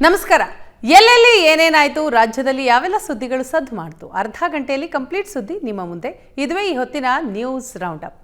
ನಮಸ್ಕಾರ. ಎಲ್ಲೆಲ್ಲಿ ಏನೇನಾಯಿತು, ರಾಜ್ಯದಲ್ಲಿ ಯಾವೆಲ್ಲ ಸುದ್ದಿಗಳು ಸದ್ದು ಮಾಡ್ತು, ಅರ್ಧ ಗಂಟೆಯಲ್ಲಿ ಕಂಪ್ಲೀಟ್ ಸುದ್ದಿ ನಿಮ್ಮ ಮುಂದೆ. ಇದುವೇ ಈ ಹೊತ್ತಿನ ನ್ಯೂಸ್ ರೌಂಡ್ ಅಪ್.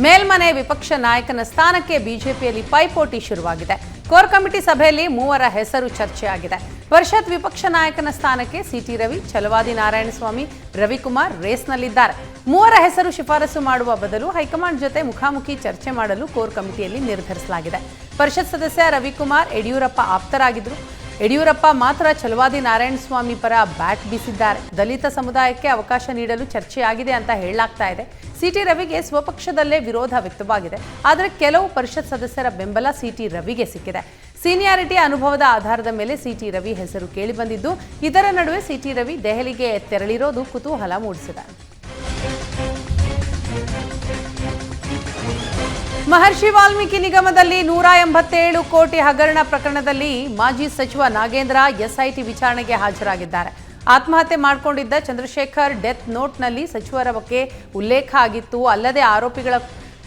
ಮೇಲ್ಮನೆ ವಿಪಕ್ಷ ನಾಯಕನ ಸ್ಥಾನಕ್ಕೆ ಬಿಜೆಪಿಯಲ್ಲಿ ಪೈಪೋಟಿ ಶುರುವಾಗಿದೆ. ಕೋರ್ ಕಮಿಟಿ ಸಭೆಯಲ್ಲಿ ಮೂವರ ಹೆಸರು ಚರ್ಚೆಯಾಗಿದೆ. ಪರಿಷತ್ ವಿಪಕ್ಷ ನಾಯಕನ ಸ್ಥಾನಕ್ಕೆ ಸಿಟಿ ರವಿ, ಛಲವಾದಿ ನಾರಾಯಣಸ್ವಾಮಿ, ರವಿಕುಮಾರ್ ರೇಸ್ನಲ್ಲಿದ್ದಾರೆ. ಮೂವರ ಹೆಸರು ಶಿಫಾರಸು ಮಾಡುವ ಬದಲು ಹೈಕಮಾಂಡ್ ಜೊತೆ ಮುಖಾಮುಖಿ ಚರ್ಚೆ ಮಾಡಲು ಕೋರ್ ಕಮಿಟಿಯಲ್ಲಿ ನಿರ್ಧರಿಸಲಾಗಿದೆ. ಪರಿಷತ್ ಸದಸ್ಯ ರವಿಕುಮಾರ್ ಯಡಿಯೂರಪ್ಪ ಆಪ್ತರಾಗಿದ್ದರು. ಯಡಿಯೂರಪ್ಪ ಮಾತ್ರ ಛಲವಾದಿ ನಾರಾಯಣಸ್ವಾಮಿ ಪರ ಬ್ಯಾಟ್ ಬೀಸಿದ್ದಾರೆ. ದಲಿತ ಸಮುದಾಯಕ್ಕೆ ಅವಕಾಶ ನೀಡಲು ಚರ್ಚೆಯಾಗಿದೆ ಅಂತ ಹೇಳಲಾಗ್ತಾ ಇದೆ. ಸಿಟಿ ರವಿಗೆ ಸ್ವಪಕ್ಷದಲ್ಲೇ ವಿರೋಧ ವ್ಯಕ್ತವಾಗಿದೆ. ಆದರೆ ಕೆಲವು ಪರಿಷತ್ ಸದಸ್ಯರ ಬೆಂಬಲ ಸಿಟಿ ರವಿಗೆ ಸಿಕ್ಕಿದೆ. ಸೀನಿಯಾರಿಟಿ, ಅನುಭವದ ಆಧಾರದ ಮೇಲೆ ಸಿಟಿ ರವಿ ಹೆಸರು ಕೇಳಿಬಂದಿದ್ದು, ಇದರ ನಡುವೆ ಸಿಟಿ ರವಿ ದೆಹಲಿಗೆ ತೆರಳಿರೋದು ಕುತೂಹಲ ಮೂಡಿಸಿದೆ. ಮಹರ್ಷಿ ವಾಲ್ಮೀಕಿ ನಿಗಮದಲ್ಲಿ 187 ಕೋಟಿ ಹಗರಣ ಪ್ರಕರಣದಲ್ಲಿ ಮಾಜಿ ಸಚಿವ ನಾಗೇಂದ್ರ ಎಸ್ಐಟಿ ವಿಚಾರಣೆಗೆ ಹಾಜರಾಗಿದ್ದಾರೆ. ಆತ್ಮಹತ್ಯೆ ಮಾಡಿಕೊಂಡಿದ್ದ ಚಂದ್ರಶೇಖರ್ ಡೆತ್ ನೋಟ್ನಲ್ಲಿ ಸಚಿವರ ಬಗ್ಗೆ ಉಲ್ಲೇಖ ಆಗಿತ್ತು. ಅಲ್ಲದೆ ಆರೋಪಿಗಳ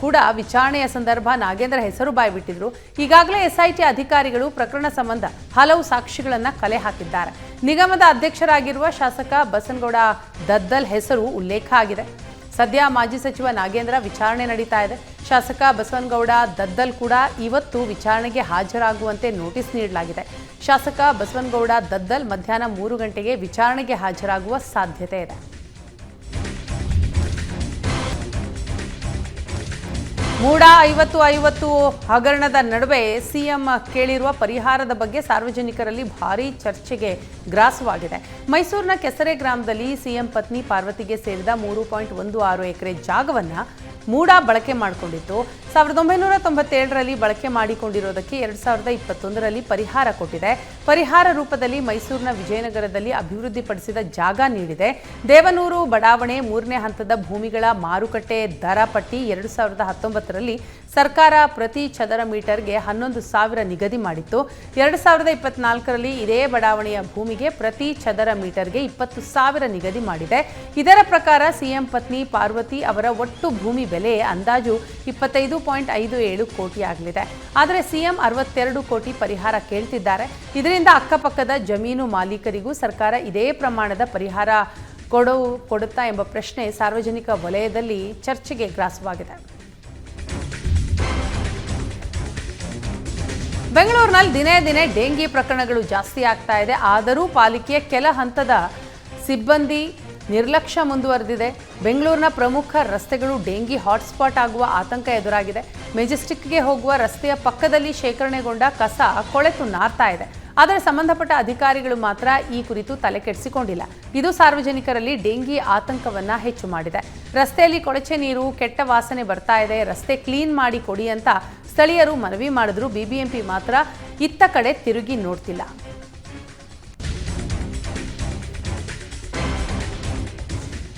ಕೂಡ ವಿಚಾರಣೆಯ ಸಂದರ್ಭ ನಾಗೇಂದ್ರ ಹೆಸರು ಬಾಯ್ಬಿಟ್ಟಿದ್ರು. ಈಗಾಗಲೇ ಎಸ್ಐಟಿ ಅಧಿಕಾರಿಗಳು ಪ್ರಕರಣ ಸಂಬಂಧ ಹಲವು ಸಾಕ್ಷಿಗಳನ್ನು ಕಲೆ ಹಾಕಿದ್ದಾರೆ. ನಿಗಮದ ಅಧ್ಯಕ್ಷರಾಗಿರುವ ಶಾಸಕ ಬಸನಗೌಡ ದದ್ದಲ್ ಹೆಸರು ಉಲ್ಲೇಖ ಆಗಿದೆ. ಸದ್ಯ ಮಾಜಿ ಸಚಿವ ನಾಗೇಂದ್ರ ವಿಚಾರಣೆ ನಡೀತಾ ಇದೆ. ಶಾಸಕ ಬಸವನಗೌಡ ದದ್ದಲ್ ಕೂಡ ಇವತ್ತು ವಿಚಾರಣೆಗೆ ಹಾಜರಾಗುವಂತೆ ನೋಟಿಸ್ ನೀಡಲಾಗಿದೆ. ಶಾಸಕ ಬಸವನಗೌಡ ದದ್ದಲ್ ಮಧ್ಯಾಹ್ನ 3 ಗಂಟೆಗೆ ವಿಚಾರಣೆಗೆ ಹಾಜರಾಗುವ ಸಾಧ್ಯತೆ ಇದೆ. ಮೂಡ 50-50 ಹಗರಣದ ನಡುವೆ ಸಿಎಂ ಕೇಳಿರುವ ಪರಿಹಾರದ ಬಗ್ಗೆ ಸಾರ್ವಜನಿಕರಲ್ಲಿ ಭಾರೀ ಚರ್ಚೆಗೆ ಗ್ರಾಸವಾಗಿದೆ. ಮೈಸೂರಿನ ಕೆಸರೆ ಗ್ರಾಮದಲ್ಲಿ ಸಿಎಂ ಪತ್ನಿ ಪಾರ್ವತಿಗೆ ಸೇರಿದ 3.16 ಎಕರೆ ಜಾಗವನ್ನು ಮೂಡ ಬಳಕೆ ಮಾಡಿಕೊಂಡಿದ್ದು, 1997ರಲ್ಲಿ ಬಳಕೆ ಮಾಡಿಕೊಂಡಿರೋದಕ್ಕೆ 2021ರಲ್ಲಿ ಪರಿಹಾರ ಕೊಟ್ಟಿದೆ. ಪರಿಹಾರ ರೂಪದಲ್ಲಿ ಮೈಸೂರಿನ ವಿಜಯನಗರದಲ್ಲಿ ಅಭಿವೃದ್ಧಿಪಡಿಸಿದ ಜಾಗ ನೀಡಿದೆ. ದೇವನೂರು ಬಡಾವಣೆ 3ನೇ ಹಂತದ ಭೂಮಿಗಳ ಮಾರುಕಟ್ಟೆ ದರ ಪಟ್ಟಿ 2019ರಲ್ಲಿ ಸರ್ಕಾರ ಪ್ರತಿ ಚದರ ಮೀಟರ್ಗೆ 11,000 ನಿಗದಿ ಮಾಡಿತ್ತು. 2024ರಲ್ಲಿ ಇದೇ ಬಡಾವಣೆಯ ಭೂಮಿಗೆ ಪ್ರತಿ ಚದರ ಮೀಟರ್ಗೆ 20,000 ನಿಗದಿ ಮಾಡಿದೆ. ಇದರ ಪ್ರಕಾರ ಸಿಎಂ ಪತ್ನಿ ಪಾರ್ವತಿ ಅವರ ಒಟ್ಟು ಭೂಮಿ ಬೆಲೆ ಅಂದಾಜು 25.57 ಕೋಟಿ ಆಗಲಿದೆ. ಆದರೆ ಸಿಎಂ 62 ಕೋಟಿ ಪರಿಹಾರ ಕೇಳ್ತಿದ್ದಾರೆ. ಇದರಿಂದ ಅಕ್ಕಪಕ್ಕದ ಜಮೀನು ಮಾಲೀಕರಿಗೂ ಸರ್ಕಾರ ಇದೇ ಪ್ರಮಾಣದ ಪರಿಹಾರ ಕೊಡುತ್ತಾ ಎಂಬ ಪ್ರಶ್ನೆ ಸಾರ್ವಜನಿಕ ವಲಯದಲ್ಲಿ ಚರ್ಚೆಗೆ ಗ್ರಾಸವಾಗಿದೆ. ಬೆಂಗಳೂರಿನಲ್ಲಿ ದಿನೇ ದಿನೇ ಡೆಂಗಿ ಪ್ರಕರಣಗಳು ಜಾಸ್ತಿ ಆಗ್ತಾ ಇದೆ. ಆದರೂ ಪಾಲಿಕೆಯ ಕೆಲ ಹಂತದ ಸಿಬ್ಬಂದಿ ನಿರ್ಲಕ್ಷ್ಯ ಮುಂದುವರೆದಿದೆ. ಬೆಂಗಳೂರಿನ ಪ್ರಮುಖ ರಸ್ತೆಗಳು ಡೆಂಗಿ ಹಾಟ್ಸ್ಪಾಟ್ ಆಗುವ ಆತಂಕ ಎದುರಾಗಿದೆ. ಮೆಜೆಸ್ಟಿಕ್ಗೆ ಹೋಗುವ ರಸ್ತೆಯ ಪಕ್ಕದಲ್ಲಿ ಶೇಖರಣೆಗೊಂಡ ಕಸ ಕೊಳೆತು ನಾರ್ತಾ ಇದೆ. ಆದರೆ ಸಂಬಂಧಪಟ್ಟ ಅಧಿಕಾರಿಗಳು ಮಾತ್ರ ಈ ಕುರಿತು ತಲೆ ಕೆಡಿಸಿಕೊಂಡಿಲ್ಲ. ಇದು ಸಾರ್ವಜನಿಕರಲ್ಲಿ ಡೆಂಗಿ ಆತಂಕವನ್ನ ಹೆಚ್ಚು ಮಾಡಿದೆ. ರಸ್ತೆಯಲ್ಲಿ ಕೊಳಚೆ ನೀರು, ಕೆಟ್ಟ ವಾಸನೆ ಬರ್ತಾ ಇದೆ, ರಸ್ತೆ ಕ್ಲೀನ್ ಮಾಡಿ ಕೊಡಿ ಅಂತ ಸ್ಥಳೀಯರು ಮನವಿ ಮಾಡಿದ್ರು. ಬಿಬಿಎಂಪಿ ಮಾತ್ರ ಇತ್ತ ಕಡೆ ತಿರುಗಿ ನೋಡ್ತಿಲ್ಲ.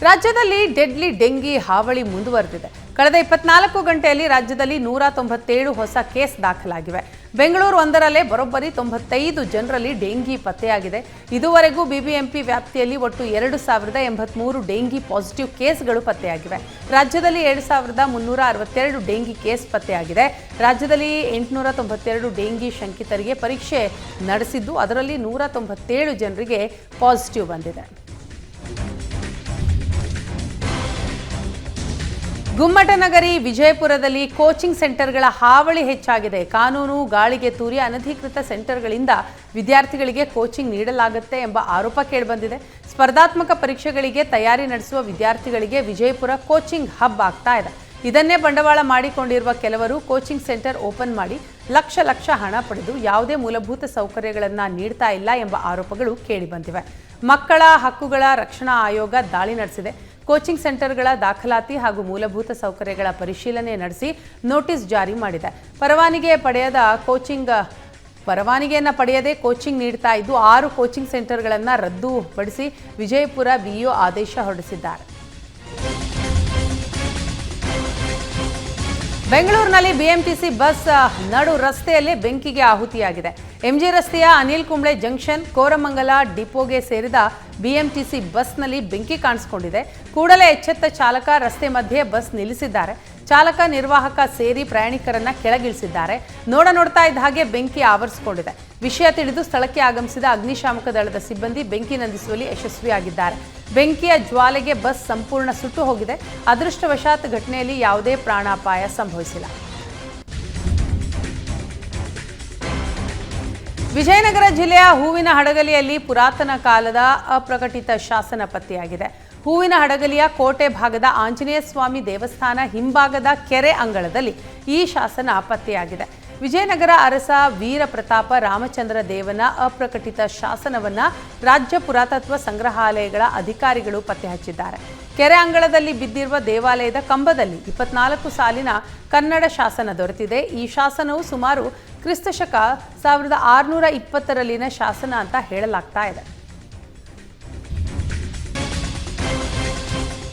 ರಾಜ್ಯದಲ್ಲಿ ಡೆಡ್ಲಿ ಡೆಂಗಿ ಹಾವಳಿ ಮುಂದುವರೆದಿದೆ. ಕಳೆದ 24 ಗಂಟೆಯಲ್ಲಿ ರಾಜ್ಯದಲ್ಲಿ 197 ಹೊಸ ಕೇಸ್ ದಾಖಲಾಗಿವೆ. ಬೆಂಗಳೂರು ಒಂದರಲ್ಲೇ ಬರೋಬ್ಬರಿ 95 ಜನರಲ್ಲಿ ಡೆಂಗಿ ಪತ್ತೆಯಾಗಿದೆ. ಇದುವರೆಗೂ ಬಿಬಿಎಂಪಿ ವ್ಯಾಪ್ತಿಯಲ್ಲಿ ಒಟ್ಟು 2,083 ಡೆಂಗಿ ಪಾಸಿಟಿವ್ ಕೇಸ್ಗಳು ಪತ್ತೆಯಾಗಿವೆ. ರಾಜ್ಯದಲ್ಲಿ 7,362 ಡೆಂಗಿ ಕೇಸ್ ಪತ್ತೆಯಾಗಿದೆ. ರಾಜ್ಯದಲ್ಲಿ 892 ಡೆಂಗಿ ಶಂಕಿತರಿಗೆ ಪರೀಕ್ಷೆ ನಡೆಸಿದ್ದು, ಅದರಲ್ಲಿ 197 ಜನರಿಗೆ ಪಾಸಿಟಿವ್ ಬಂದಿದೆ. ಗುಮ್ಮಟನಗರಿ ವಿಜಯಪುರದಲ್ಲಿ ಕೋಚಿಂಗ್ ಸೆಂಟರ್ಗಳ ಹಾವಳಿ ಹೆಚ್ಚಾಗಿದೆ. ಕಾನೂನು ಗಾಳಿಗೆ ತೂರಿ ಅನಧಿಕೃತ ಸೆಂಟರ್ಗಳಿಂದ ವಿದ್ಯಾರ್ಥಿಗಳಿಗೆ ಕೋಚಿಂಗ್ ನೀಡಲಾಗುತ್ತೆ ಎಂಬ ಆರೋಪ ಕೇಳಿಬಂದಿದೆ. ಸ್ಪರ್ಧಾತ್ಮಕ ಪರೀಕ್ಷೆಗಳಿಗೆ ತಯಾರಿ ನಡೆಸುವ ವಿದ್ಯಾರ್ಥಿಗಳಿಗೆ ವಿಜಯಪುರ ಕೋಚಿಂಗ್ ಹಬ್ ಆಗ್ತಾ ಇದೆ. ಇದನ್ನೇ ಬಂಡವಾಳ ಮಾಡಿಕೊಂಡಿರುವ ಕೆಲವರು ಕೋಚಿಂಗ್ ಸೆಂಟರ್ ಓಪನ್ ಮಾಡಿ ಲಕ್ಷ ಹಣ ಪಡೆದು ಯಾವುದೇ ಮೂಲಭೂತ ಸೌಕರ್ಯಗಳನ್ನು ನೀಡ್ತಾ ಇಲ್ಲ ಎಂಬ ಆರೋಪಗಳು ಕೇಳಿಬಂದಿವೆ. ಮಕ್ಕಳ ಹಕ್ಕುಗಳ ರಕ್ಷಣಾ ಆಯೋಗ ದಾಳಿ ನಡೆಸಿದೆ. ಕೋಚಿಂಗ್ ಸೆಂಟರ್ಗಳ ದಾಖಲಾತಿ ಹಾಗೂ ಮೂಲಭೂತ ಸೌಕರ್ಯಗಳ ಪರಿಶೀಲನೆ ನಡೆಸಿ ನೋಟಿಸ್ ಜಾರಿ ಮಾಡಿದೆ. ಪರವಾನಗಿಯನ್ನು ಪಡೆಯದೆ ಕೋಚಿಂಗ್ ನೀಡ್ತಾ ಇದ್ದು 6 ಕೋಚಿಂಗ್ ಸೆಂಟರ್ಗಳನ್ನು ರದ್ದುಪಡಿಸಿ ವಿಜಯಪುರ ಬಿಇಒ ಆದೇಶ ಹೊರಡಿಸಿದ್ದಾರೆ. ಬೆಂಗಳೂರಿನಲ್ಲಿ ಬಿಎಂಟಿಸಿ ಬಸ್ ನಡು ರಸ್ತೆಯಲ್ಲೇ ಬೆಂಕಿಗೆ ಆಹುತಿಯಾಗಿದೆ. ಎಂಜಿ ರಸ್ತೆಯ ಅನಿಲ್ ಕುಂಬ್ಳೆ ಜಂಕ್ಷನ್ ಕೋರಮಂಗಲ ಡಿಪೋಗೆ ಸೇರಿದ ಬಿಎಂಟಿಸಿ ಬಸ್ನಲ್ಲಿ ಬೆಂಕಿ ಕಾಣಿಸಿಕೊಂಡಿದೆ. ಕೂಡಲೇ ಎಚ್ಚೆತ್ತ ಚಾಲಕ ರಸ್ತೆ ಮಧ್ಯೆ ಬಸ್ ನಿಲ್ಲಿಸಿದ್ದಾರೆ. ಚಾಲಕ ನಿರ್ವಾಹಕ ಸೇರಿ ಪ್ರಯಾಣಿಕರನ್ನ ಕೆಳಗಿಳಿಸಿದ್ದಾರೆ. ನೋಡ್ತಾ ಇದ್ದ ಹಾಗೆ ಬೆಂಕಿ ಆವರಿಸಿಕೊಂಡಿದೆ. ವಿಷಯ ತಿಳಿದು ಸ್ಥಳಕ್ಕೆ ಆಗಮಿಸಿದ ಅಗ್ನಿಶಾಮಕ ದಳದ ಸಿಬ್ಬಂದಿ ಬೆಂಕಿ ನಂದಿಸುವಲ್ಲಿ ಯಶಸ್ವಿಯಾಗಿದ್ದಾರೆ. ಬೆಂಕಿಯ ಜ್ವಾಲೆಗೆ ಬಸ್ ಸಂಪೂರ್ಣ ಸುಟ್ಟು ಹೋಗಿದೆ. ಅದೃಷ್ಟವಶಾತ್ ಘಟನೆಯಲ್ಲಿ ಯಾವುದೇ ಪ್ರಾಣಾಪಾಯ ಸಂಭವಿಸಿಲ್ಲ. ವಿಜಯನಗರ ಜಿಲ್ಲೆಯ ಹೂವಿನ ಹಡಗಲಿಯಲ್ಲಿ ಪುರಾತನ ಕಾಲದ ಅಪ್ರಕಟಿತ ಶಾಸನ ಪತ್ತೆಯಾಗಿದೆ. ಹೂವಿನ ಹಡಗಲಿಯ ಕೋಟೆ ಭಾಗದ ಆಂಜನೇಯ ಸ್ವಾಮಿ ದೇವಸ್ಥಾನ ಹಿಂಭಾಗದ ಕೆರೆ ಅಂಗಳದಲ್ಲಿ ಈ ಶಾಸನ ಪತ್ತೆಯಾಗಿದೆ. ವಿಜಯನಗರ ಅರಸ ವೀರ ಪ್ರತಾಪ ರಾಮಚಂದ್ರ ದೇವನ ಅಪ್ರಕಟಿತ ಶಾಸನವನ್ನ ರಾಜ್ಯ ಪುರಾತತ್ವ ಸಂಗ್ರಹಾಲಯಗಳ ಅಧಿಕಾರಿಗಳು ಪತ್ತೆ ಹಚ್ಚಿದ್ದಾರೆ. ಕೆರೆ ಅಂಗಳದಲ್ಲಿ ಬಿದ್ದಿರುವ ದೇವಾಲಯದ ಕಂಬದಲ್ಲಿ 24 ಸಾಲಿನ ಕನ್ನಡ ಶಾಸನ ದೊರೆತಿದೆ. ಈ ಶಾಸನವು ಸುಮಾರು ಕ್ರಿಸ್ತಶಕ 1620ರಲ್ಲಿನ ಶಾಸನ ಅಂತ ಹೇಳಲಾಗ್ತಾ ಇದೆ.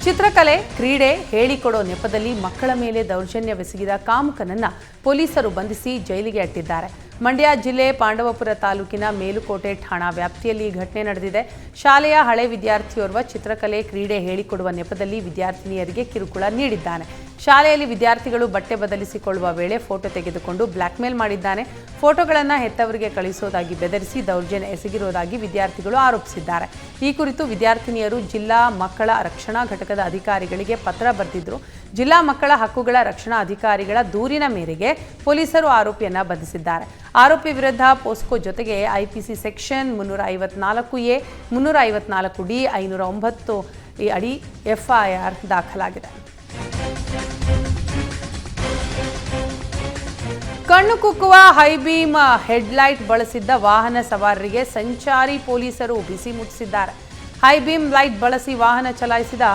ಚಿತ್ರಕಲೆ, ಕ್ರೀಡೆ ಹೇಳಿಕೊಡೋ ನೆಪದಲ್ಲಿ ಮಕ್ಕಳ ಮೇಲೆ ದೌರ್ಜನ್ಯವೆಸಗಿದ ಕಾಮುಕನನ್ನ ಪೊಲೀಸರು ಬಂಧಿಸಿ ಜೈಲಿಗೆ ಅಟ್ಟಿದ್ದಾರೆ. ಮಂಡ್ಯ ಜಿಲ್ಲೆ ಪಾಂಡವಪುರ ತಾಲೂಕಿನ ಮೇಲುಕೋಟೆ ಠಾಣಾ ವ್ಯಾಪ್ತಿಯಲ್ಲಿ ಘಟನೆ ನಡೆದಿದೆ. ಶಾಲೆಯ ಹಳೆ ವಿದ್ಯಾರ್ಥಿಯೋರ್ವ ಚಿತ್ರಕಲೆ, ಕ್ರೀಡೆ ಹೇಳಿಕೊಡುವ ನೆಪದಲ್ಲಿ ವಿದ್ಯಾರ್ಥಿನಿಯರಿಗೆ ಕಿರುಕುಳ ನೀಡಿದ್ದಾನೆ. ಶಾಲೆಯಲ್ಲಿ ವಿದ್ಯಾರ್ಥಿಗಳು ಬಟ್ಟೆ ಬದಲಿಸಿಕೊಳ್ಳುವ ವೇಳೆ ಫೋಟೋ ತೆಗೆದುಕೊಂಡು ಬ್ಲ್ಯಾಕ್ಮೇಲ್ ಮಾಡಿದ್ದಾನೆ. ಫೋಟೋಗಳನ್ನು ಹೆತ್ತವರಿಗೆ ಕಳಿಸೋದಾಗಿ ಬೆದರಿಸಿ ದೌರ್ಜನ್ಯ ಎಸಗಿರುವುದಾಗಿ ವಿದ್ಯಾರ್ಥಿಗಳು ಆರೋಪಿಸಿದ್ದಾರೆ. ಈ ಕುರಿತು ವಿದ್ಯಾರ್ಥಿನಿಯರು ಜಿಲ್ಲಾ ಮಕ್ಕಳ ರಕ್ಷಣಾ ಘಟಕದ ಅಧಿಕಾರಿಗಳಿಗೆ ಪತ್ರ ಬರೆದಿದ್ರು. ಜಿಲ್ಲಾ ಮಕ್ಕಳ ಹಕ್ಕುಗಳ ರಕ್ಷಣಾ ಅಧಿಕಾರಿಗಳ ದೂರಿನ ಮೇರೆಗೆ ಪೊಲೀಸರು ಆರೋಪಿಯನ್ನ ಬಂಧಿಸಿದ್ದಾರೆ. ಆರೋಪಿ ವಿರುದ್ಧ ಪೋಸ್ಕೋ ಜೊತೆಗೆ ಐಪಿಸಿ ಸೆಕ್ಷನ್ 354A, 354D, 509 ಅಡಿ FIR ದಾಖಲಾಗಿದೆ. ಕಣ್ಣು ಕುಕ್ಕುವ ಹೈಬೀಮ್ ಹೆಡ್ಲೈಟ್ ಬಳಸಿದ್ದ ವಾಹನ ಸವಾರರಿಗೆ ಸಂಚಾರಿ ಪೊಲೀಸರು ಬಿಸಿ ಮುಟ್ಟಿಸಿದ್ದಾರೆ. ಹೈಬೀಮ್ ಲೈಟ್ ಬಳಸಿ ವಾಹನ ಚಲಾಯಿಸಿದ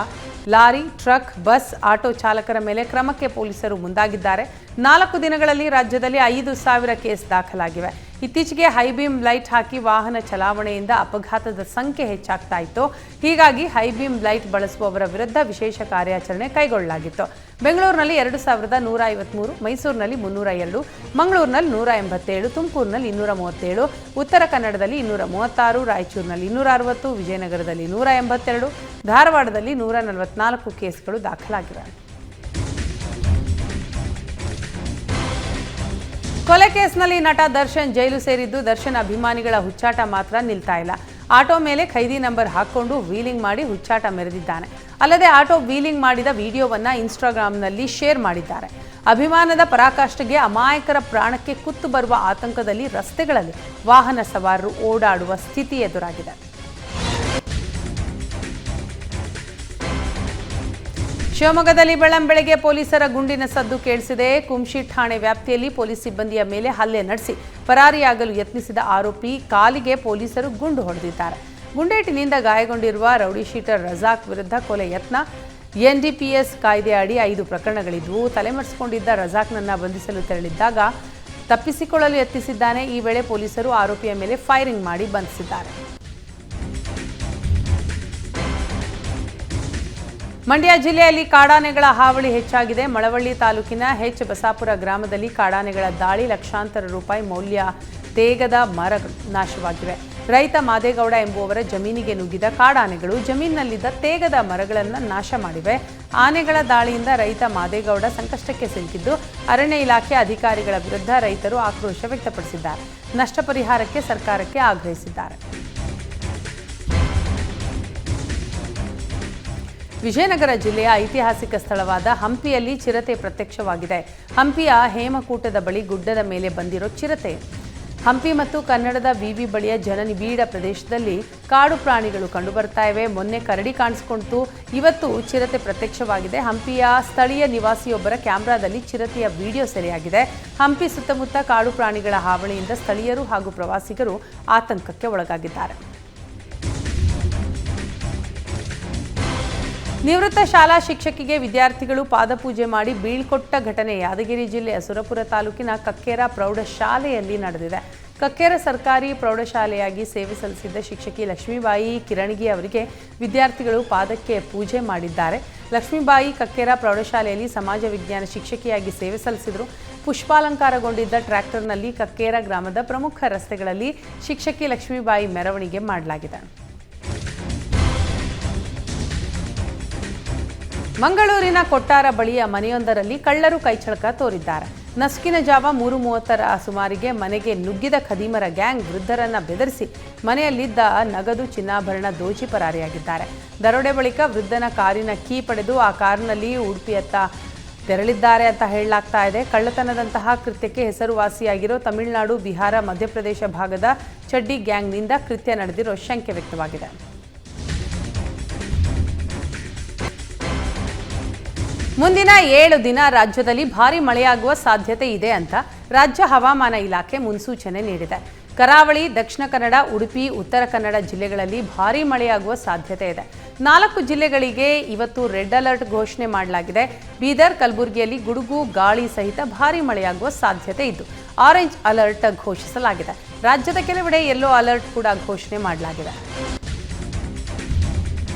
ಲಾರಿ, ಟ್ರಕ್, ಬಸ್, ಆಟೋ ಚಾಲಕರ ಮೇಲೆ ಕ್ರಮಕ್ಕೆ ಪೊಲೀಸರು ಮುಂದಾಗಿದ್ದಾರೆ. 4 ದಿನಗಳಲ್ಲಿ ರಾಜ್ಯದಲ್ಲಿ 5,000 ಕೇಸ್ ದಾಖಲಾಗಿವೆ. ಇತ್ತೀಚೆಗೆ ಹೈಬೀಮ್ ಲೈಟ್ ಹಾಕಿ ವಾಹನ ಚಲಾವಣೆಯಿಂದ ಅಪಘಾತದ ಸಂಖ್ಯೆ ಹೆಚ್ಚಾಗ್ತಾ ಇತ್ತು. ಹೀಗಾಗಿ ಹೈಬೀಮ್ ಲೈಟ್ ಬಳಸುವವರ ವಿರುದ್ಧ ವಿಶೇಷ ಕಾರ್ಯಾಚರಣೆ ಕೈಗೊಳ್ಳಲಾಗಿತ್ತು. ಬೆಂಗಳೂರಿನಲ್ಲಿ 2153, ಮೈಸೂರಿನಲ್ಲಿ 302, ಮಂಗಳೂರಿನಲ್ಲಿ 187, ತುಮಕೂರಿನಲ್ಲಿ 237, ಉತ್ತರ ಕನ್ನಡದಲ್ಲಿ 236, ರಾಯಚೂರಿನಲ್ಲಿ 260, ವಿಜಯನಗರದಲ್ಲಿ 182, ಧಾರವಾಡದಲ್ಲಿ 144 ಕೇಸ್ಗಳು ದಾಖಲಾಗಿವೆ. ಕೊಲೆ ಕೇಸ್ನಲ್ಲಿ ನಟ ದರ್ಶನ್ ಜೈಲು ಸೇರಿದ್ದು, ದರ್ಶನ್ ಅಭಿಮಾನಿಗಳ ಹುಚ್ಚಾಟ ಮಾತ್ರ ನಿಲ್ತಾ ಇಲ್ಲ. ಆಟೋ ಮೇಲೆ ಖೈದಿ ನಂಬರ್ ಹಾಕೊಂಡು ವೀಲಿಂಗ್ ಮಾಡಿ ಹುಚ್ಚಾಟ ಮೆರೆದಿದ್ದಾನೆ. ಅಲ್ಲದೆ ಆಟೋ ವೀಲಿಂಗ್ ಮಾಡಿದ ವಿಡಿಯೋವನ್ನ ಇನ್ಸ್ಟಾಗ್ರಾಂನಲ್ಲಿ ಶೇರ್ ಮಾಡಿದ್ದಾರೆ. ಅಭಿಮಾನದ ಪರಾಕಾಷ್ಠೆಗೆ ಅಮಾಯಕರ ಪ್ರಾಣಕ್ಕೆ ಕುತ್ತು ಬರುವ ಆತಂಕದಲ್ಲಿ ರಸ್ತೆಗಳಲ್ಲಿ ವಾಹನ ಸವಾರರು ಓಡಾಡುವ ಸ್ಥಿತಿ ಎದುರಾಗಿದೆ. ಶಿವಮೊಗ್ಗದಲ್ಲಿ ಬೆಳ್ಳಂಬೆಳಗ್ಗೆ ಪೊಲೀಸರ ಗುಂಡಿನ ಸದ್ದು ಕೇಳಿಸಿದೆ. ಕುಂಶಿ ಠಾಣೆ ವ್ಯಾಪ್ತಿಯಲ್ಲಿ ಪೊಲೀಸ್ ಸಿಬ್ಬಂದಿಯ ಮೇಲೆ ಹಲ್ಲೆ ನಡೆಸಿ ಪರಾರಿಯಾಗಲು ಯತ್ನಿಸಿದ ಆರೋಪಿ ಕಾಲಿಗೆ ಪೊಲೀಸರು ಗುಂಡು ಹೊಡೆದಿದ್ದಾರೆ. ಗುಂಡೇಟಿನಿಂದ ಗಾಯಗೊಂಡಿರುವ ರೌಡಿ ಶೀಟರ್ ರಜಾಕ್ ವಿರುದ್ಧ ಕೊಲೆ ಯತ್ನ, NDPS ಕಾಯ್ದೆ ಅಡಿ 5 ಪ್ರಕರಣಗಳಿದ್ವು. ತಲೆಮರೆಸಿಕೊಂಡಿದ್ದ ರಜಾಕ್ನನ್ನ ಬಂಧಿಸಲು ತೆರಳಿದ್ದಾಗ ತಪ್ಪಿಸಿಕೊಳ್ಳಲು ಯತ್ನಿಸಿದ್ದಾನೆ. ಈ ವೇಳೆ ಪೊಲೀಸರು ಆರೋಪಿಯ ಮೇಲೆ ಫೈರಿಂಗ್ ಮಾಡಿ ಬಂಧಿಸಿದ್ದಾರೆ. ಮಂಡ್ಯ ಜಿಲ್ಲೆಯಲ್ಲಿ ಕಾಡಾನೆಗಳ ಹಾವಳಿ ಹೆಚ್ಚಾಗಿದೆ. ಮಳವಳ್ಳಿ ತಾಲೂಕಿನ ಬಸಾಪುರ ಗ್ರಾಮದಲ್ಲಿ ಕಾಡಾನೆಗಳ ದಾಳಿ, ಲಕ್ಷಾಂತರ ರೂಪಾಯಿ ಮೌಲ್ಯ ತೇಗದ ಮರಗಳು ನಾಶವಾಗಿವೆ. ರೈತ ಮಾದೇಗೌಡ ಎಂಬುವವರ ಜಮೀನಿಗೆ ನುಗ್ಗಿದ ಕಾಡಾನೆಗಳು ಜಮೀನಿನಲ್ಲಿದ್ದ ತೇಗದ ಮರಗಳನ್ನು ನಾಶ ಮಾಡಿವೆ. ಆನೆಗಳ ದಾಳಿಯಿಂದ ರೈತ ಮಾದೇಗೌಡ ಸಂಕಷ್ಟಕ್ಕೆ ಸಿಲುಕಿದ್ದು, ಅರಣ್ಯ ಇಲಾಖೆ ಅಧಿಕಾರಿಗಳ ವಿರುದ್ಧ ರೈತರು ಆಕ್ರೋಶ ವ್ಯಕ್ತಪಡಿಸಿದ್ದಾರೆ. ನಷ್ಟ ಪರಿಹಾರಕ್ಕೆ ಸರ್ಕಾರಕ್ಕೆ ಆಗ್ರಹಿಸಿದ್ದಾರೆ. ವಿಜಯನಗರ ಜಿಲ್ಲೆಯ ಐತಿಹಾಸಿಕ ಸ್ಥಳವಾದ ಹಂಪಿಯಲ್ಲಿ ಚಿರತೆ ಪ್ರತ್ಯಕ್ಷವಾಗಿದೆ. ಹಂಪಿಯ ಹೇಮಕೂಟದ ಬಳಿ ಗುಡ್ಡದ ಮೇಲೆ ಬಂದಿರೋ ಚಿರತೆ. ಹಂಪಿ ಮತ್ತು ಕನ್ನಡದ ವಿವಿ ಬಳಿಯ ಜನನಿಬಿಡ ಪ್ರದೇಶದಲ್ಲಿ ಕಾಡು ಪ್ರಾಣಿಗಳು ಕಂಡುಬರ್ತಾ ಇವೆ. ಮೊನ್ನೆ ಕರಡಿ ಕಾಣಿಸಿಕೊಂಡಿತು, ಇವತ್ತು ಚಿರತೆ ಪ್ರತ್ಯಕ್ಷವಾಗಿದೆ. ಹಂಪಿಯ ಸ್ಥಳೀಯ ನಿವಾಸಿಯೊಬ್ಬರ ಕ್ಯಾಮೆರಾದಲ್ಲಿ ಚಿರತೆಯ ವಿಡಿಯೋ ಸೆರೆಯಾಗಿದೆ. ಹಂಪಿ ಸುತ್ತಮುತ್ತ ಕಾಡು ಪ್ರಾಣಿಗಳ ಹಾವಳಿಯಿಂದ ಸ್ಥಳೀಯರು ಹಾಗೂ ಪ್ರವಾಸಿಗರು ಆತಂಕಕ್ಕೆ ಒಳಗಾಗಿದ್ದಾರೆ. ನಿವೃತ್ತ ಶಾಲಾ ಶಿಕ್ಷಕಿಗೆ ವಿದ್ಯಾರ್ಥಿಗಳು ಪಾದಪೂಜೆ ಮಾಡಿ ಬೀಳ್ಕೊಟ್ಟ ಘಟನೆ ಯಾದಗಿರಿ ಜಿಲ್ಲೆಯ ಸುರಪುರ ತಾಲೂಕಿನ ಕಕ್ಕೇರ ಪ್ರೌಢಶಾಲೆಯಲ್ಲಿ ನಡೆದಿದೆ. ಕಕ್ಕೇರ ಸರ್ಕಾರಿ ಪ್ರೌಢಶಾಲೆಯಾಗಿ ಸೇವೆ ಸಲ್ಲಿಸಿದ್ದ ಶಿಕ್ಷಕಿ ಲಕ್ಷ್ಮೀಬಾಯಿ ಕಿರಣಗಿ ಅವರಿಗೆ ವಿದ್ಯಾರ್ಥಿಗಳು ಪಾದಕ್ಕೆ ಪೂಜೆ ಮಾಡಿದ್ದಾರೆ. ಲಕ್ಷ್ಮೀಬಾಯಿ ಕಕ್ಕೇರ ಪ್ರೌಢಶಾಲೆಯಲ್ಲಿ ಸಮಾಜ ವಿಜ್ಞಾನ ಶಿಕ್ಷಕಿಯಾಗಿ ಸೇವೆ ಸಲ್ಲಿಸಿದರು. ಪುಷ್ಪಾಲಂಕಾರಗೊಂಡಿದ್ದ ಟ್ರ್ಯಾಕ್ಟರ್ನಲ್ಲಿ ಕಕ್ಕೇರ ಗ್ರಾಮದ ಪ್ರಮುಖ ರಸ್ತೆಗಳಲ್ಲಿ ಶಿಕ್ಷಕಿ ಲಕ್ಷ್ಮೀಬಾಯಿ ಮೆರವಣಿಗೆ ಮಾಡಲಾಗಿದೆ. ಮಂಗಳೂರಿನ ಕೊಟ್ಟಾರ ಬಳಿಯ ಮನೆಯೊಂದರಲ್ಲಿ ಕಳ್ಳರು ಕೈಚಳಕ ತೋರಿದ್ದಾರೆ. ನಸುಕಿನ ಜಾವ 3:30ರ ಸುಮಾರಿಗೆ ಮನೆಗೆ ನುಗ್ಗಿದ ಖದೀಮರ ಗ್ಯಾಂಗ್ ವೃದ್ಧರನ್ನ ಬೆದರಿಸಿ ಮನೆಯಲ್ಲಿದ್ದ ನಗದು ಚಿನ್ನಾಭರಣ ದೋಚಿ ಪರಾರಿಯಾಗಿದ್ದಾರೆ. ದರೋಡೆ ಬಳಿಕ ವೃದ್ಧನ ಕಾರಿನ ಕೀ ಪಡೆದು ಆ ಕಾರಿನಲ್ಲಿ ಉಡುಪಿಯತ್ತ ತೆರಳಿದ್ದಾರೆ ಅಂತ ಹೇಳಲಾಗ್ತಾ ಇದೆ. ಕಳ್ಳತನದಂತಹ ಕೃತ್ಯಕ್ಕೆ ಹೆಸರುವಾಸಿಯಾಗಿರೋ ತಮಿಳುನಾಡು, ಬಿಹಾರ, ಮಧ್ಯಪ್ರದೇಶ ಭಾಗದ ಚಡ್ಡಿ ಗ್ಯಾಂಗ್ನಿಂದ ಕೃತ್ಯ ನಡೆದಿರೋ ಶಂಕೆ ವ್ಯಕ್ತವಾಗಿದೆ. ಮುಂದಿನ 7 ದಿನ ರಾಜ್ಯದಲ್ಲಿ ಭಾರೀ ಮಳೆಯಾಗುವ ಸಾಧ್ಯತೆ ಇದೆ ಅಂತ ರಾಜ್ಯ ಹವಾಮಾನ ಇಲಾಖೆ ಮುನ್ಸೂಚನೆ ನೀಡಿದೆ. ಕರಾವಳಿ, ದಕ್ಷಿಣ ಕನ್ನಡ, ಉಡುಪಿ, ಉತ್ತರ ಕನ್ನಡ ಜಿಲ್ಲೆಗಳಲ್ಲಿ ಭಾರೀ ಮಳೆಯಾಗುವ ಸಾಧ್ಯತೆ ಇದೆ. 4 ಜಿಲ್ಲೆಗಳಿಗೆ ಇವತ್ತು ರೆಡ್ ಅಲರ್ಟ್ ಘೋಷಣೆ ಮಾಡಲಾಗಿದೆ. ಬೀದರ್, ಕಲಬುರಗಿಯಲ್ಲಿ ಗುಡುಗು, ಗಾಳಿ ಸಹಿತ ಭಾರೀ ಮಳೆಯಾಗುವ ಸಾಧ್ಯತೆ ಇದ್ದು ಆರೆಂಜ್ ಅಲರ್ಟ್ ಘೋಷಿಸಲಾಗಿದೆ. ರಾಜ್ಯದ ಕೆಲವೆಡೆ ಯೆಲ್ಲೋ ಅಲರ್ಟ್ ಕೂಡ ಘೋಷಣೆ ಮಾಡಲಾಗಿದೆ.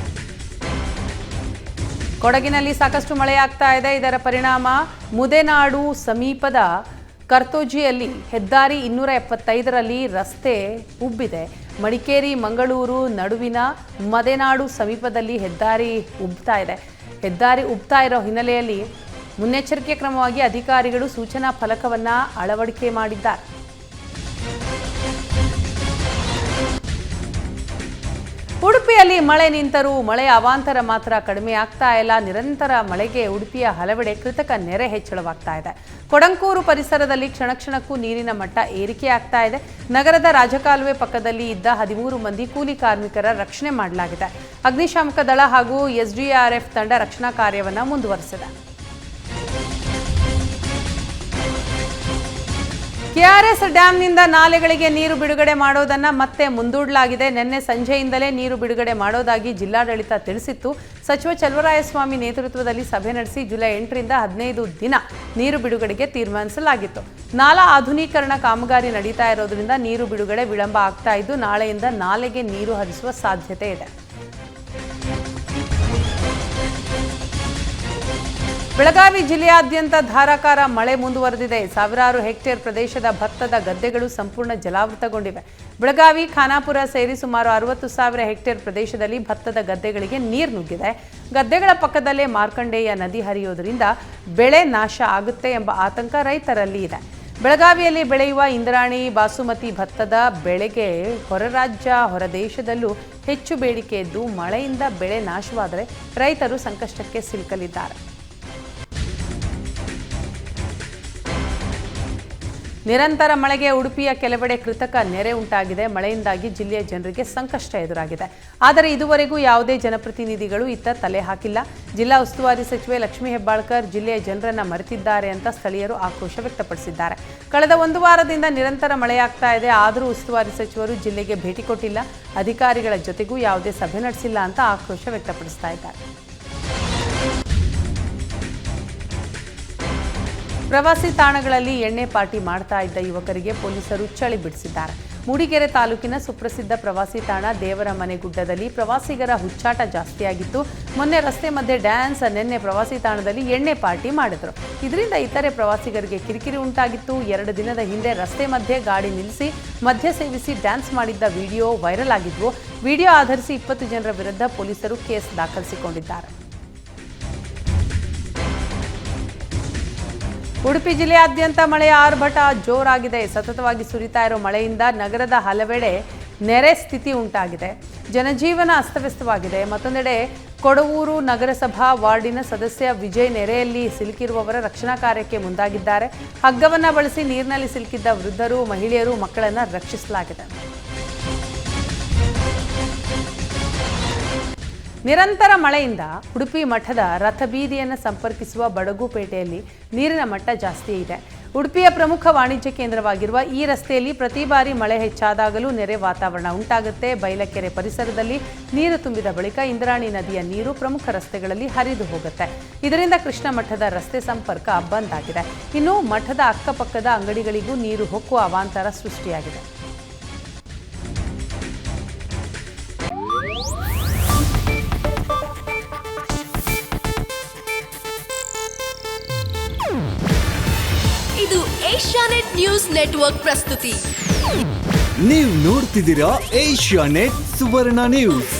ಕೊಡಗಿನಲ್ಲಿ ಸಾಕಷ್ಟು ಮಳೆಯಾಗ್ತಾ ಇದೆ. ಇದರ ಪರಿಣಾಮ ಮುದೆನಾಡು ಸಮೀಪದ ಕರ್ತೋಜಿಯಲ್ಲಿ ಹೆದ್ದಾರಿ 275ರಲ್ಲಿ ರಸ್ತೆ ಉಬ್ಬಿದೆ. ಮಡಿಕೇರಿ, ಮಂಗಳೂರು ನಡುವಿನ ಮದೆನಾಡು ಸಮೀಪದಲ್ಲಿ ಹೆದ್ದಾರಿ ಉಬ್ತಾ ಇರೋ ಹಿನ್ನೆಲೆಯಲ್ಲಿ ಮುನ್ನೆಚ್ಚರಿಕೆ ಕ್ರಮವಾಗಿ ಅಧಿಕಾರಿಗಳು ಸೂಚನಾ ಫಲಕವನ್ನು ಅಳವಡಿಕೆ ಮಾಡಿದ್ದಾರೆ. ಉಡುಪಿಯಲ್ಲಿ ಮಳೆ ನಿಂತರೂ ಮಳೆಯ ಅವಾಂತರ ಮಾತ್ರ ಕಡಿಮೆ ಆಗ್ತಾ ಇಲ್ಲ. ನಿರಂತರ ಮಳೆಗೆ ಉಡುಪಿಯ ಹಲವೆಡೆ ಕೃತಕ ನೆರೆ ಹೆಚ್ಚಳವಾಗ್ತಾ ಇದೆ. ಕೊಡಂಕೂರು ಪರಿಸರದಲ್ಲಿ ಕ್ಷಣಕ್ಕೂ ನೀರಿನ ಮಟ್ಟ ಏರಿಕೆಯಾಗ್ತಾ ಇದೆ. ನಗರದ ರಾಜಕಾಲುವೆ ಪಕ್ಕದಲ್ಲಿ ಇದ್ದ 13 ಮಂದಿ ಕೂಲಿ ಕಾರ್ಮಿಕರ ರಕ್ಷಣೆ ಮಾಡಲಾಗಿದೆ. ಅಗ್ನಿಶಾಮಕ ದಳ ಹಾಗೂ ಎಸ್ಡಿಆರ್ಎಫ್ ತಂಡ ರಕ್ಷಣಾ ಕಾರ್ಯವನ್ನು ಮುಂದುವರೆಸಿದೆ. ಕೆಆರ್ಎಸ್ ಡ್ಯಾಂನಿಂದ ನಾಲೆಗಳಿಗೆ ನೀರು ಬಿಡುಗಡೆ ಮಾಡೋದನ್ನು ಮತ್ತೆ ಮುಂದೂಡಲಾಗಿದೆ. ನಿನ್ನೆ ಸಂಜೆಯಿಂದಲೇ ನೀರು ಬಿಡುಗಡೆ ಮಾಡೋದಾಗಿ ಜಿಲ್ಲಾಡಳಿತ ತಿಳಿಸಿತ್ತು. ಸಚಿವ ಚಲುವರಾಯಸ್ವಾಮಿ ನೇತೃತ್ವದಲ್ಲಿ ಸಭೆ ನಡೆಸಿ ಜುಲೈ 8ರಿಂದ 15 ದಿನ ನೀರು ಬಿಡುಗಡೆಗೆ ತೀರ್ಮಾನಿಸಲಾಗಿತ್ತು. ನಾಲಾ ಆಧುನೀಕರಣ ಕಾಮಗಾರಿ ನಡೀತಾ ಇರೋದ್ರಿಂದ ನೀರು ಬಿಡುಗಡೆ ವಿಳಂಬ ಆಗ್ತಾ ಇದ್ದು ನಾಳೆಯಿಂದ ನಾಲೆಗೆ ನೀರು ಹರಿಸುವ ಸಾಧ್ಯತೆ ಇದೆ. ಬೆಳಗಾವಿ ಜಿಲ್ಲೆಯಾದ್ಯಂತ ಧಾರಾಕಾರ ಮಳೆ ಮುಂದುವರೆದಿದೆ. ಸಾವಿರಾರು ಹೆಕ್ಟೇರ್ ಪ್ರದೇಶದ ಭತ್ತದ ಗದ್ದೆಗಳು ಸಂಪೂರ್ಣ ಜಲಾವೃತಗೊಂಡಿವೆ. ಬೆಳಗಾವಿ, ಖಾನಾಪುರ ಸೇರಿ ಸುಮಾರು 60,000 ಹೆಕ್ಟೇರ್ ಪ್ರದೇಶದಲ್ಲಿ ಭತ್ತದ ಗದ್ದೆಗಳಿಗೆ ನೀರು ನುಗ್ಗಿದೆ. ಗದ್ದೆಗಳ ಪಕ್ಕದಲ್ಲೇ ಮಾರ್ಕಂಡೇಯ ನದಿ ಹರಿಯೋದ್ರಿಂದ ಬೆಳೆ ನಾಶ ಆಗುತ್ತೆ ಎಂಬ ಆತಂಕ ರೈತರಲ್ಲಿ ಇದೆ. ಬೆಳಗಾವಿಯಲ್ಲಿ ಬೆಳೆಯುವ ಇಂದ್ರಾಣಿ, ಬಾಸುಮತಿ ಭತ್ತದ ಬೆಳೆಗೆ ಹೊರರಾಜ್ಯ, ಹೊರದೇಶದಲ್ಲೂ ಹೆಚ್ಚು ಬೇಡಿಕೆ ಇದ್ದು ಮಳೆಯಿಂದ ಬೆಳೆ ನಾಶವಾದರೆ ರೈತರು ಸಂಕಷ್ಟಕ್ಕೆ ಸಿಲುಕಲಿದ್ದಾರೆ. ನಿರಂತರ ಮಳೆಗೆ ಉಡುಪಿಯ ಕೆಲವೆಡೆ ಕೃತಕ ನೆರೆ ಉಂಟಾಗಿದೆ. ಮಳೆಯಿಂದಾಗಿ ಜಿಲ್ಲೆಯ ಜನರಿಗೆ ಸಂಕಷ್ಟ ಎದುರಾಗಿದೆ. ಆದರೆ ಇದುವರೆಗೂ ಯಾವುದೇ ಜನಪ್ರತಿನಿಧಿಗಳು ಇತ್ತ ತಲೆ ಹಾಕಿಲ್ಲ. ಜಿಲ್ಲಾ ಉಸ್ತುವಾರಿ ಸಚಿವೆ ಲಕ್ಷ್ಮೀ ಹೆಬ್ಬಾಳ್ಕರ್ ಜಿಲ್ಲೆಯ ಜನರನ್ನ ಮರೆತಿದ್ದಾರೆ ಅಂತ ಸ್ಥಳೀಯರು ಆಕ್ರೋಶ ವ್ಯಕ್ತಪಡಿಸಿದ್ದಾರೆ. ಕಳೆದ 1 ವಾರದಿಂದ ನಿರಂತರ ಮಳೆಯಾಗ್ತಾ ಇದೆ. ಆದರೂ ಉಸ್ತುವಾರಿ ಸಚಿವರು ಜಿಲ್ಲೆಗೆ ಭೇಟಿ ಕೊಟ್ಟಿಲ್ಲ. ಅಧಿಕಾರಿಗಳ ಜೊತೆಗೂ ಯಾವುದೇ ಸಭೆ ನಡೆಸಿಲ್ಲ ಅಂತ ಆಕ್ರೋಶ ವ್ಯಕ್ತಪಡಿಸ್ತಾ ಇದ್ದಾರೆ. ಪ್ರವಾಸಿ ತಾಣಗಳಲ್ಲಿ ಎಣ್ಣೆ ಪಾರ್ಟಿ ಮಾಡ್ತಾ ಇದ್ದ ಯುವಕರಿಗೆ ಪೊಲೀಸರು ಚಳಿ ಬಿಡಿಸಿದ್ದಾರೆ. ಮೂಡಿಗೆರೆ ತಾಲೂಕಿನ ಸುಪ್ರಸಿದ್ಧ ಪ್ರವಾಸಿ ತಾಣ ದೇವರಮನೆಗುಡ್ಡದಲ್ಲಿ ಪ್ರವಾಸಿಗರ ಹುಚ್ಚಾಟ ಜಾಸ್ತಿಯಾಗಿತ್ತು. ಮೊನ್ನೆ ರಸ್ತೆ ಮಧ್ಯೆ ಡ್ಯಾನ್ಸ್, ನಿನ್ನೆ ಪ್ರವಾಸಿ ತಾಣದಲ್ಲಿ ಎಣ್ಣೆ ಪಾರ್ಟಿ ಮಾಡಿದ್ರು. ಇದರಿಂದ ಇತರೆ ಪ್ರವಾಸಿಗರಿಗೆ ಕಿರಿಕಿರಿ ಉಂಟಾಗಿತ್ತು. 2 ದಿನದ ಹಿಂದೆ ರಸ್ತೆ ಮಧ್ಯೆ ಗಾಡಿ ನಿಲ್ಲಿಸಿ ಮದ್ಯ ಸೇವಿಸಿ ಡ್ಯಾನ್ಸ್ ಮಾಡಿದ್ದ ವಿಡಿಯೋ ವೈರಲ್ ಆಗಿದ್ವು. ವಿಡಿಯೋ ಆಧರಿಸಿ 20 ಜನರ ವಿರುದ್ಧ ಪೊಲೀಸರು ಕೇಸ್ ದಾಖಲಿಸಿಕೊಂಡಿದ್ದಾರೆ. ಉಡುಪಿ ಜಿಲ್ಲೆಯಾದ್ಯಂತ ಮಳೆಯ ಆರ್ಭಟ ಜೋರಾಗಿದೆ. ಸತತವಾಗಿ ಸುರಿತಾ ಇರೋ ಮಳೆಯಿಂದ ನಗರದ ಹಲವೆಡೆ ನೆರೆ ಸ್ಥಿತಿ ಉಂಟಾಗಿದೆ. ಜನಜೀವನ ಅಸ್ತವ್ಯಸ್ತವಾಗಿದೆ. ಮತ್ತೊಂದೆಡೆ ಕೊಡವೂರು ನಗರಸಭಾ ವಾರ್ಡಿನ ಸದಸ್ಯ ವಿಜಯ್ ನೆರೆಯಲ್ಲಿ ಸಿಲುಕಿರುವವರ ರಕ್ಷಣಾ ಕಾರ್ಯಕ್ಕೆ ಮುಂದಾಗಿದ್ದಾರೆ. ಹಗ್ಗವನ್ನು ಬಳಸಿ ನೀರಿನಲ್ಲಿ ಸಿಲುಕಿದ್ದ ವೃದ್ಧರು, ಮಹಿಳೆಯರು, ಮಕ್ಕಳನ್ನು ರಕ್ಷಿಸಲಾಗಿದೆ. ನಿರಂತರ ಮಳೆಯಿಂದ ಉಡುಪಿ ಮಠದ ರಥಬೀದಿಯನ್ನು ಸಂಪರ್ಕಿಸುವ ಬಡಗುಪೇಟೆಯಲ್ಲಿ ನೀರಿನ ಮಟ್ಟ ಜಾಸ್ತಿ ಇದೆ. ಉಡುಪಿಯ ಪ್ರಮುಖ ವಾಣಿಜ್ಯ ಕೇಂದ್ರವಾಗಿರುವ ಈ ರಸ್ತೆಯಲ್ಲಿ ಪ್ರತಿ ಬಾರಿ ಮಳೆ ಹೆಚ್ಚಾದಾಗಲೂ ನೆರೆ ವಾತಾವರಣ ಉಂಟಾಗುತ್ತೆ. ಬೈಲಕೆರೆ ಪರಿಸರದಲ್ಲಿ ನೀರು ತುಂಬಿದ ಬಳಿಕ ಇಂದ್ರಾಣಿ ನದಿಯ ನೀರು ಪ್ರಮುಖ ರಸ್ತೆಗಳಲ್ಲಿ ಹರಿದು ಹೋಗುತ್ತೆ. ಇದರಿಂದ ಕೃಷ್ಣ ಮಠದ ರಸ್ತೆ ಸಂಪರ್ಕ ಬಂದ್ ಆಗಿದೆ. ಇನ್ನು ಮಠದ ಅಕ್ಕಪಕ್ಕದ ಅಂಗಡಿಗಳಿಗೂ ನೀರು ಹೊಕ್ಕುವ ಅವಾಂತರ ಸೃಷ್ಟಿಯಾಗಿದೆ. ಇದು ಏಷ್ಯಾನೆಟ್ ನ್ಯೂಸ್ ನೆಟ್ವರ್ಕ್ ಪ್ರಸ್ತುತಿ. ನೀವು ನೋಡ್ತಿದ್ದೀರಾ ಏಷ್ಯಾನೆಟ್ ಸುವರ್ಣ ನ್ಯೂಸ್.